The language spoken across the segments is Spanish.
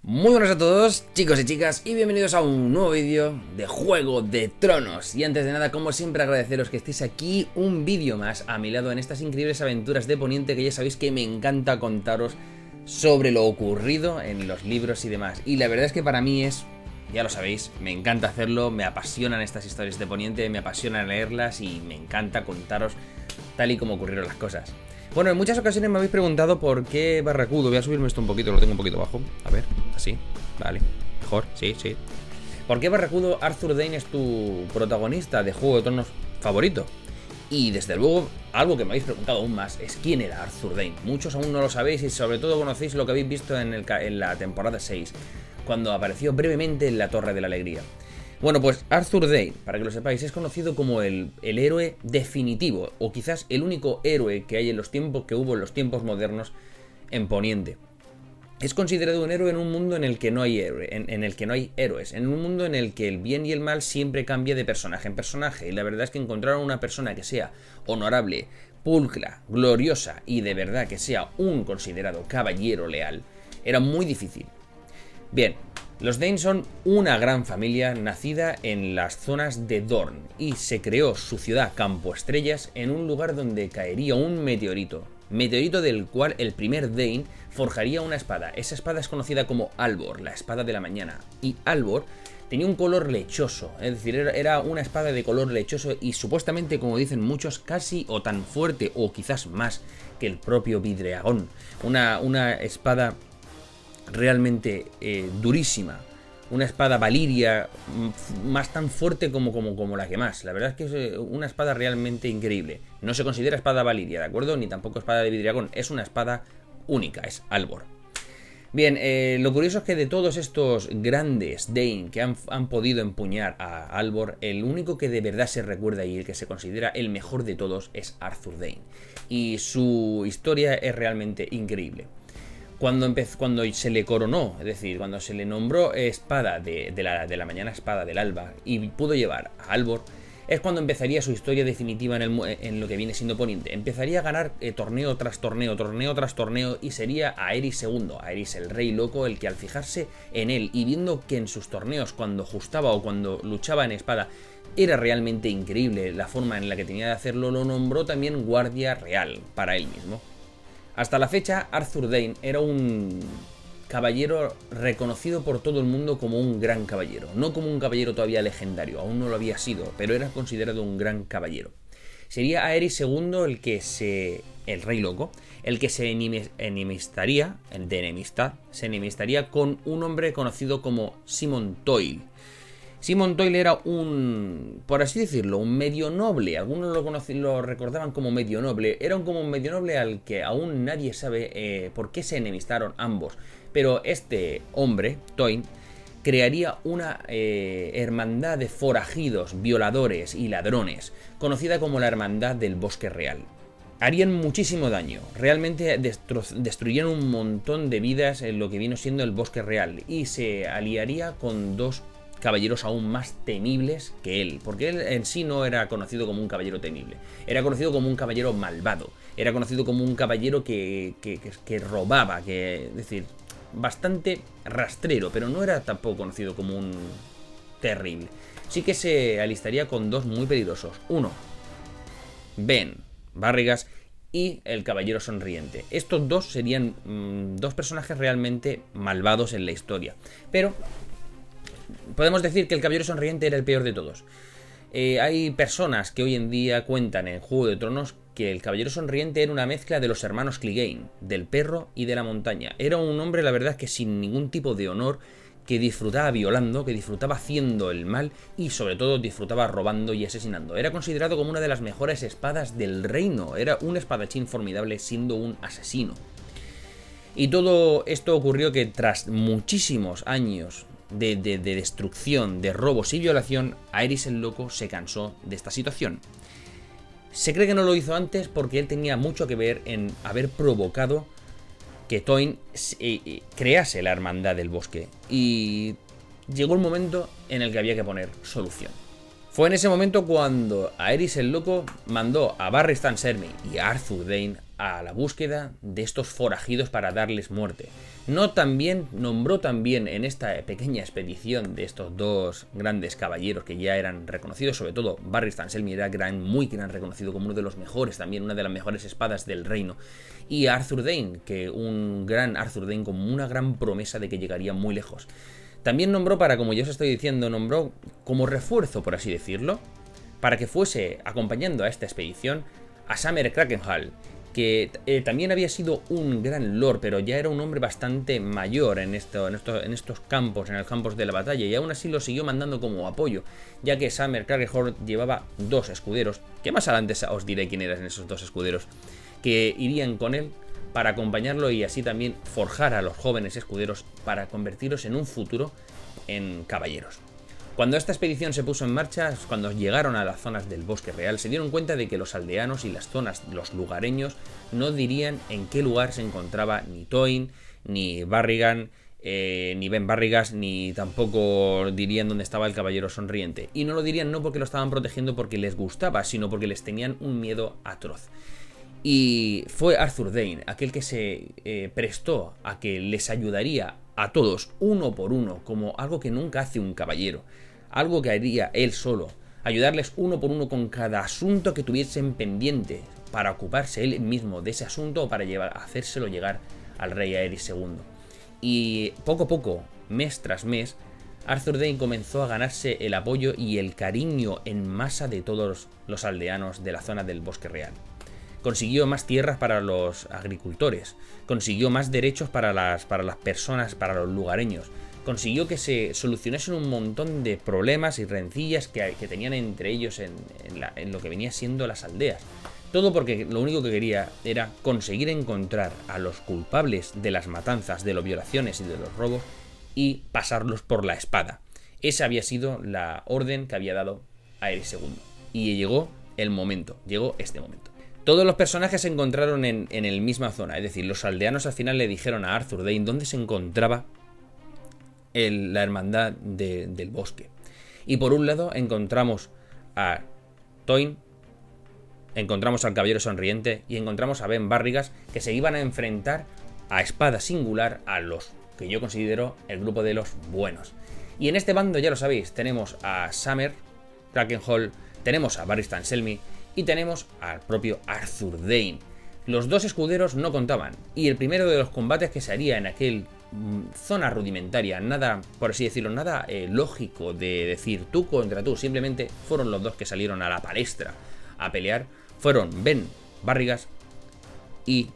Muy buenas a todos, chicos y chicas, y bienvenidos a un nuevo vídeo de Juego de Tronos. Y antes de nada, como siempre, agradeceros que estéis aquí un vídeo más a mi lado en estas increíbles aventuras de Poniente, que ya sabéis que me encanta contaros sobre lo ocurrido en los libros y demás. Y la verdad es que para mí es, ya lo sabéis, me encanta hacerlo, me apasionan estas historias de Poniente, me apasiona leerlas y me encanta contaros tal y como ocurrieron las cosas. Bueno, en muchas ocasiones me habéis preguntado por qué Barracudo. Voy a subirme esto un poquito, lo tengo un poquito bajo. A ver, así, vale, mejor, sí. ¿Por qué Barracudo Arthur Dayne es tu protagonista de Juego de Tronos favorito? Y desde luego, algo que me habéis preguntado aún más es quién era Arthur Dayne. Muchos aún no lo sabéis y sobre todo conocéis lo que habéis visto en la temporada 6, cuando apareció brevemente en la Torre de la Alegría. Bueno, pues Arthur Dayne, para que lo sepáis, es conocido como el héroe definitivo, o quizás el único héroe que hay en los tiempos que hubo en los tiempos modernos en Poniente. Es considerado un héroe en un mundo en el que no hay héroes, en un mundo en el que el bien y el mal siempre cambia de personaje en personaje, y la verdad es que encontrar a una persona que sea honorable, pulcra, gloriosa y de verdad que sea un considerado caballero leal era muy difícil. Bien, los Dayne son una gran familia nacida en las zonas de Dorne y se creó su ciudad Campo Estrellas en un lugar donde caería un meteorito del cual el primer Dayne forjaría una espada. Esa espada es conocida como Albor, la espada de la mañana, y Albor tenía un color lechoso, es decir, era una espada de color lechoso y supuestamente, como dicen muchos, casi o tan fuerte o quizás más que el propio Vidriagón, una espada realmente durísima, una espada valiria más tan fuerte como la que más. La verdad es que es una espada realmente increíble. No se considera espada valiria, ¿de acuerdo? Ni tampoco espada de Vidriagón, es una espada única, es Albor. Bien, lo curioso es que de todos estos grandes Dayne que han podido empuñar a Albor, el único que de verdad se recuerda y el que se considera el mejor de todos es Arthur Dayne. Y su historia es realmente increíble. Cuando se le coronó, es decir, cuando se le nombró espada de la mañana, espada del alba, y pudo llevar a Albor, es cuando empezaría su historia definitiva en lo que viene siendo Poniente. Empezaría a ganar torneo tras torneo, y sería Aerys II, Aerys el rey loco, el que al fijarse en él y viendo que en sus torneos, cuando ajustaba o cuando luchaba en espada, era realmente increíble la forma en la que tenía de hacerlo, lo nombró también guardia real para él mismo. Hasta la fecha, Arthur Dayne era un caballero reconocido por todo el mundo como un gran caballero. No como un caballero todavía legendario, aún no lo había sido, pero era considerado un gran caballero. Sería Aerys II el rey loco, el que se enemistaría con un hombre conocido como Simon Toyle. Simon Toyle era por así decirlo, un medio noble. Algunos lo recordaban como medio noble. Era como un medio noble al que aún nadie sabe por qué se enemistaron ambos. Pero este hombre, Toyle, crearía una hermandad de forajidos, violadores y ladrones, conocida como la Hermandad del Bosque Real. Harían muchísimo daño, realmente destruirían un montón de vidas en lo que vino siendo el Bosque Real, y se aliaría con dos caballeros aún más temibles que él, porque él en sí no era conocido como un caballero temible, era conocido como un caballero malvado, era conocido como un caballero que robaba, es decir, bastante rastrero, pero no era tampoco conocido como un terrible. Sí que se alistaría con dos muy peligrosos, uno, Ben Barrigas, y el Caballero Sonriente. Estos dos serían dos personajes realmente malvados en la historia, pero podemos decir que el Caballero Sonriente era el peor de todos. Hay personas que hoy en día cuentan en Juego de Tronos que el Caballero Sonriente era una mezcla de los hermanos Clegane, del perro y de la montaña. Era un hombre, la verdad, que sin ningún tipo de honor, que disfrutaba violando, que disfrutaba haciendo el mal y sobre todo disfrutaba robando y asesinando. Era considerado como una de las mejores espadas del reino. Era un espadachín formidable siendo un asesino. Y todo esto ocurrió que tras muchísimos años de destrucción, de robos y violación, Aerys el Loco se cansó de esta situación. Se cree que no lo hizo antes porque él tenía mucho que ver en haber provocado que Toyn crease la Hermandad del Bosque, y llegó el momento en el que había que poner solución. Fue en ese momento cuando Aerys el Loco mandó a Barristan Selmy y a Arthur Dayne a la búsqueda de estos forajidos para darles muerte. Nombró también en esta pequeña expedición de estos dos grandes caballeros que ya eran reconocidos, sobre todo Barristan Selmy era muy gran reconocido como uno de los mejores, también una de las mejores espadas del reino, y Arthur Dane, que un gran Arthur Dane como una gran promesa de que llegaría muy lejos. También nombró como ya os estoy diciendo, nombró como refuerzo, por así decirlo, para que fuese acompañando a esta expedición a Samer Krakenhall, que también había sido un gran lord, pero ya era un hombre bastante mayor en estos campos, en los campos de la batalla, y aún así lo siguió mandando como apoyo, ya que Samer Krakenhall llevaba dos escuderos, que más adelante os diré quién eran esos dos escuderos, que irían con él para acompañarlo y así también forjar a los jóvenes escuderos para convertirlos en un futuro en caballeros. Cuando esta expedición se puso en marcha, cuando llegaron a las zonas del Bosque Real, se dieron cuenta de que los aldeanos y las zonas, los lugareños, no dirían en qué lugar se encontraba ni Tywin, ni Barrigan, ni Ben Barrigas, ni tampoco dirían dónde estaba el Caballero Sonriente. Y no lo dirían no porque lo estaban protegiendo porque les gustaba, sino porque les tenían un miedo atroz. Y fue Arthur Dane aquel que se prestó a que les ayudaría a todos, uno por uno, como algo que nunca hace un caballero. Algo que haría él solo, ayudarles uno por uno con cada asunto que tuviesen pendiente para ocuparse él mismo de ese asunto o para hacérselo llegar al rey Aerys II. Y poco a poco, mes tras mes, Arthur Dane comenzó a ganarse el apoyo y el cariño en masa de todos los aldeanos de la zona del Bosque Real. Consiguió más tierras para los agricultores, consiguió más derechos para las personas, para los lugareños, consiguió que se solucionasen un montón de problemas y rencillas que tenían entre ellos en lo que venía siendo las aldeas. Todo porque lo único que quería era conseguir encontrar a los culpables de las matanzas, de las violaciones y de los robos y pasarlos por la espada. Esa había sido la orden que había dado Aerys II. Y llegó el momento, llegó este momento. Todos los personajes se encontraron en la misma zona, es decir, los aldeanos al final le dijeron a Arthur Dane dónde se encontraba la hermandad del bosque. Y por un lado encontramos a Tywin, encontramos al Caballero Sonriente y encontramos a Ben Barrigas, que se iban a enfrentar a espada singular a los que yo considero el grupo de los buenos. Y en este bando, ya lo sabéis, tenemos a Samer Krakenhall, tenemos a Barristan Selmy y tenemos al propio Arthur Dane. Los dos escuderos no contaban, y el primero de los combates que se haría en aquel zona rudimentaria, nada, por así decirlo, nada lógico de decir tú contra tú, simplemente fueron los dos que salieron a la palestra a pelear, fueron Ben Barrigas y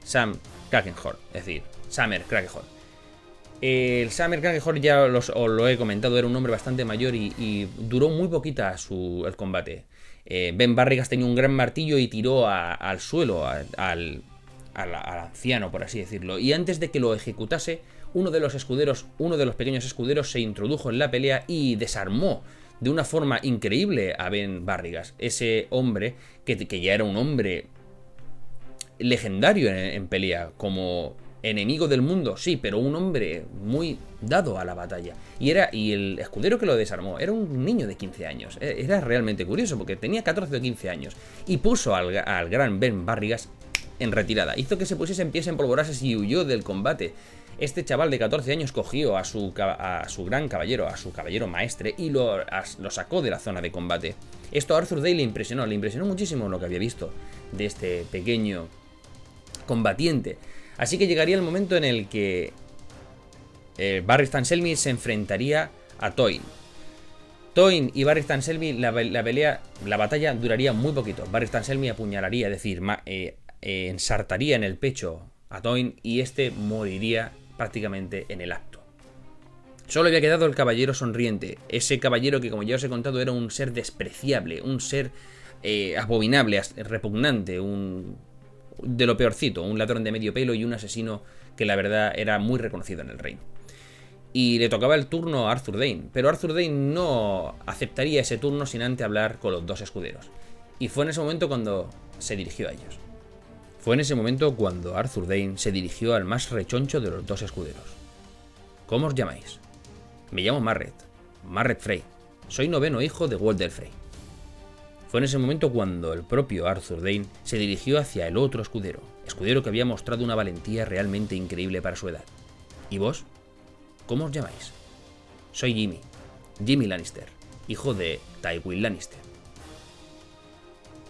Sam Krakenhall, es decir, Samer Krakenhall. El Samer Krakenhall, ya os lo he comentado, era un hombre bastante mayor y duró muy poquita el combate. Ben Barrigas tenía un gran martillo y tiró al suelo al anciano, por así decirlo, y antes de que lo ejecutase, uno de los pequeños escuderos se introdujo en la pelea y desarmó de una forma increíble a Ben Barrigas, ese hombre que ya era un hombre legendario en pelea, como enemigo del mundo, sí, pero un hombre muy dado a la batalla. Y el escudero que lo desarmó era un niño de 15 años. Era realmente curioso porque tenía 14 o 15 años y puso al gran Ben Barrigas en retirada. Hizo que se pusiese en pies, empolvorase y huyó del combate. Este chaval de 14 años cogió a su gran caballero, a su caballero maestre, y lo sacó de la zona de combate. Esto a Arthur Dane le impresionó muchísimo lo que había visto de este pequeño combatiente. Así que llegaría el momento en el que Barristan Selmy se enfrentaría a Tywin. Tywin y Barristan Selmy, la batalla duraría muy poquito. Barristan Selmy apuñalaría, es decir, ensartaría en el pecho a Tywin y este moriría prácticamente en el acto. Solo había quedado el Caballero Sonriente, ese caballero que, como ya os he contado, era un ser despreciable, un ser abominable, repugnante, de lo peorcito, un ladrón de medio pelo y un asesino que la verdad era muy reconocido en el reino. Y le tocaba el turno a Arthur Dane, pero Arthur Dane no aceptaría ese turno sin antes hablar con los dos escuderos. Y fue en ese momento cuando se dirigió a ellos. Fue en ese momento cuando Arthur Dane se dirigió al más rechoncho de los dos escuderos. ¿Cómo os llamáis? Me llamo Marret Frey. Soy noveno hijo de Walder Frey. Fue en ese momento cuando el propio Arthur Dane se dirigió hacia el otro escudero que había mostrado una valentía realmente increíble para su edad. ¿Y vos? ¿Cómo os llamáis? Soy Jimmy. Jimmy Lannister, hijo de Tywin Lannister.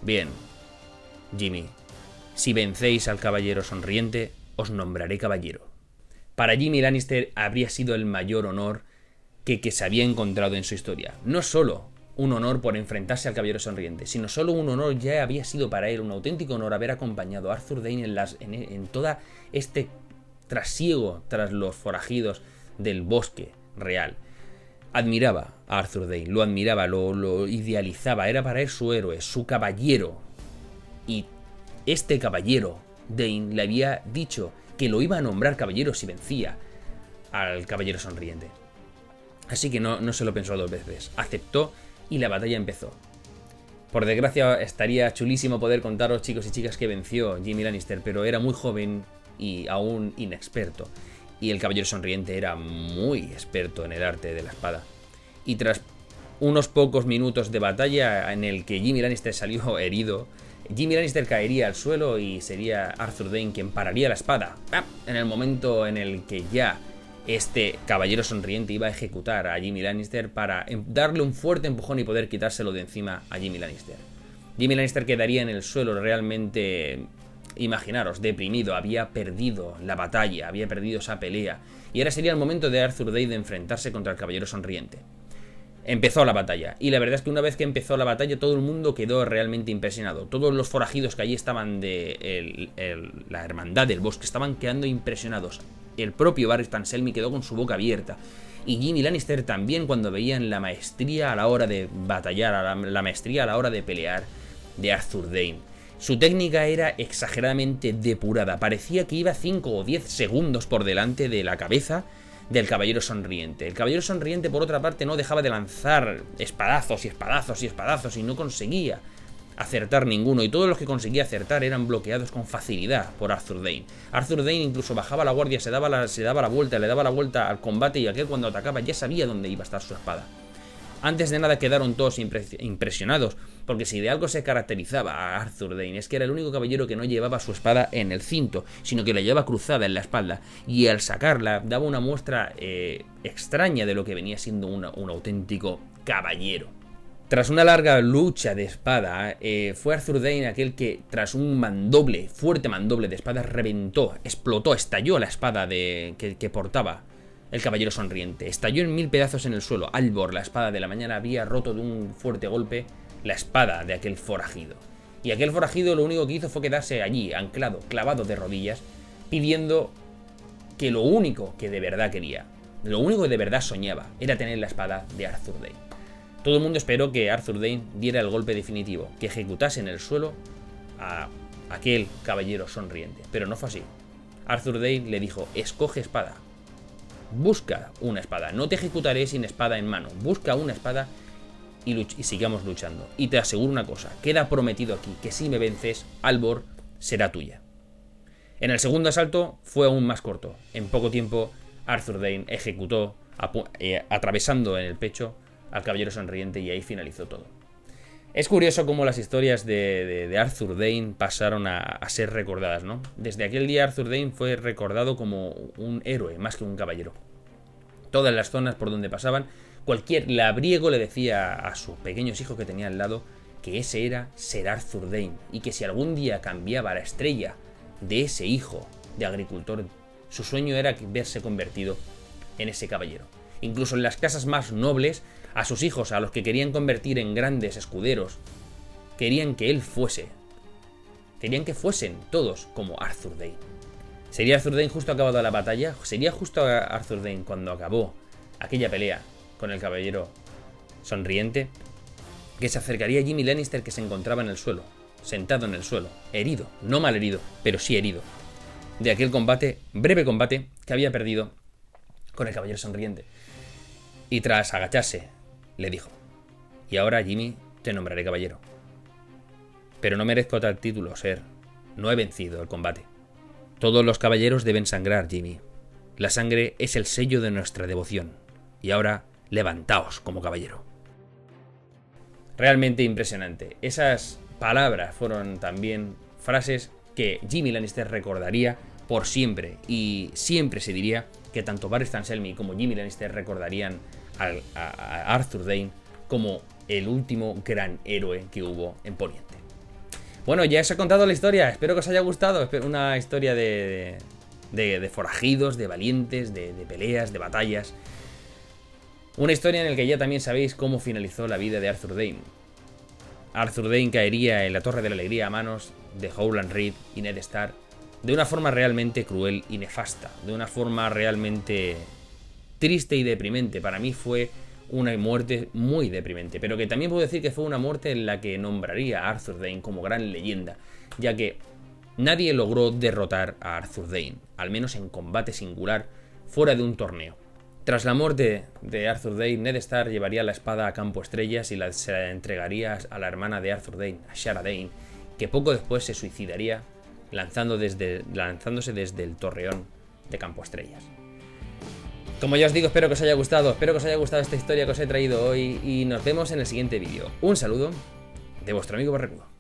Bien, Jimmy, si vencéis al Caballero Sonriente, os nombraré caballero. Para Jimmy Lannister habría sido el mayor honor que se había encontrado en su historia. No solo un honor por enfrentarse al Caballero Sonriente, sino solo un honor ya había sido para él, un auténtico honor haber acompañado a Arthur Dayne en todo este trasiego tras los forajidos del bosque real. Admiraba a Arthur Dayne, lo admiraba, lo idealizaba, era para él su héroe, su caballero. Y este caballero, Dayne, le había dicho que lo iba a nombrar caballero si vencía al Caballero Sonriente. Así que no se lo pensó dos veces, aceptó y la batalla empezó. Por desgracia estaría chulísimo poder contaros, chicos y chicas, que venció Jimmy Lannister, pero era muy joven y aún inexperto. Y el Caballero Sonriente era muy experto en el arte de la espada. Y tras unos pocos minutos de batalla en el que Jimmy Lannister salió herido, Jimmy Lannister caería al suelo y sería Arthur Dayne quien pararía la espada. En el momento en el que ya este Caballero Sonriente iba a ejecutar a Jimmy Lannister para darle un fuerte empujón y poder quitárselo de encima a Jimmy Lannister. Jimmy Lannister quedaría en el suelo realmente... Imaginaros, deprimido, había perdido la batalla, había perdido esa pelea. Y ahora sería el momento de Arthur Dayne de enfrentarse contra el Caballero Sonriente. Empezó la batalla, y la verdad es que una vez que empezó la batalla todo el mundo quedó realmente impresionado. Todos los forajidos que allí estaban de la Hermandad del Bosque estaban quedando impresionados. El propio Varys Selmy quedó con su boca abierta. Y Jimmy Lannister también, cuando veían la maestría a la hora de batallar, la maestría a la hora de pelear de Arthur Dayne. Su técnica era exageradamente depurada, parecía que iba 5 o 10 segundos por delante de la cabeza del Caballero Sonriente. El Caballero Sonriente, por otra parte, no dejaba de lanzar espadazos y espadazos y espadazos y no conseguía acertar ninguno, y todos los que conseguía acertar eran bloqueados con facilidad por Arthur Dayne. Arthur Dayne incluso bajaba la guardia, le daba la vuelta al combate, y aquel cuando atacaba ya sabía dónde iba a estar su espada. Antes de nada quedaron todos impresionados, porque si de algo se caracterizaba a Arthur Dayne es que era el único caballero que no llevaba su espada en el cinto, sino que la llevaba cruzada en la espalda, y al sacarla daba una muestra extraña de lo que venía siendo un auténtico caballero. Tras una larga lucha de espada, fue Arthur Dayne aquel que, tras un fuerte mandoble de espada, reventó, explotó, estalló la espada que portaba el Caballero Sonriente. Estalló en 1000 pedazos en el suelo. Albor, la espada de la mañana, había roto de un fuerte golpe la espada de aquel forajido. Y aquel forajido lo único que hizo fue quedarse allí, anclado, clavado de rodillas, pidiendo que lo único que de verdad quería, lo único que de verdad soñaba, era tener la espada de Arthur Dayne. Todo el mundo esperó que Arthur Dayne diera el golpe definitivo, que ejecutase en el suelo a aquel Caballero Sonriente. Pero no fue así. Arthur Dayne le dijo: escoge espada. Busca una espada, no te ejecutaré sin espada en mano. Busca una espada y sigamos luchando. Y te aseguro una cosa, queda prometido aquí, que si me vences, Albor será tuya. En el segundo asalto fue aún más corto. En poco tiempo, Arthur Dayne ejecutó, atravesando en el pecho al Caballero Sonriente, y ahí finalizó todo. Es curioso cómo las historias de Arthur Dayne pasaron a ser recordadas, ¿no? Desde aquel día Arthur Dayne fue recordado como un héroe más que un caballero. Todas las zonas por donde pasaban, cualquier labriego le decía a sus pequeños hijos que tenía al lado que ese era Ser Arthur Dayne, y que si algún día cambiaba la estrella de ese hijo de agricultor, su sueño era verse convertido en ese caballero. Incluso en las casas más nobles, a sus hijos, a los que querían convertir en grandes escuderos, querían que él fuese. Querían que fuesen todos como Arthur Dayne. ¿Sería Arthur Dayne justo acabado la batalla? ¿Sería justo Arthur Dayne cuando acabó aquella pelea con el Caballero Sonriente? Que se acercaría a Jimmy Lannister, que se encontraba en el suelo, sentado en el suelo, herido, no mal herido, pero sí herido, de aquel combate, breve combate, que había perdido con el Caballero Sonriente. Y tras agacharse, le dijo: y ahora, Jimmy, te nombraré caballero. Pero no merezco tal título, Ser. No he vencido el combate. Todos los caballeros deben sangrar, Jimmy. La sangre es el sello de nuestra devoción. Y ahora, levantaos como caballero. Realmente impresionante. Esas palabras fueron también frases que Jimmy Lannister recordaría por siempre. Y siempre se diría que tanto Varys Stan Selmy como Jaime Lannister recordarían a Arthur Dayne como el último gran héroe que hubo en Poniente. Bueno, ya os he contado la historia, espero que os haya gustado. Una historia de forajidos, de valientes, de peleas, de batallas. Una historia en la que ya también sabéis cómo finalizó la vida de Arthur Dayne. Arthur Dayne caería en la Torre de la Alegría a manos de Howland Reed y Ned Stark de una forma realmente cruel y nefasta, de una forma realmente triste y deprimente. Para mí fue una muerte muy deprimente, pero que también puedo decir que fue una muerte en la que nombraría a Arthur Dayne como gran leyenda, ya que nadie logró derrotar a Arthur Dayne, al menos en combate singular, fuera de un torneo. Tras la muerte de Arthur Dayne, Ned Stark llevaría la espada a Campo Estrellas y se la entregaría a la hermana de Arthur Dayne, a Shara Dayne, que poco después se suicidaría lanzándose desde el torreón de Campo Estrellas. Como ya os digo, espero que os haya gustado esta historia que os he traído hoy y nos vemos en el siguiente vídeo. Un saludo de vuestro amigo Barracudo.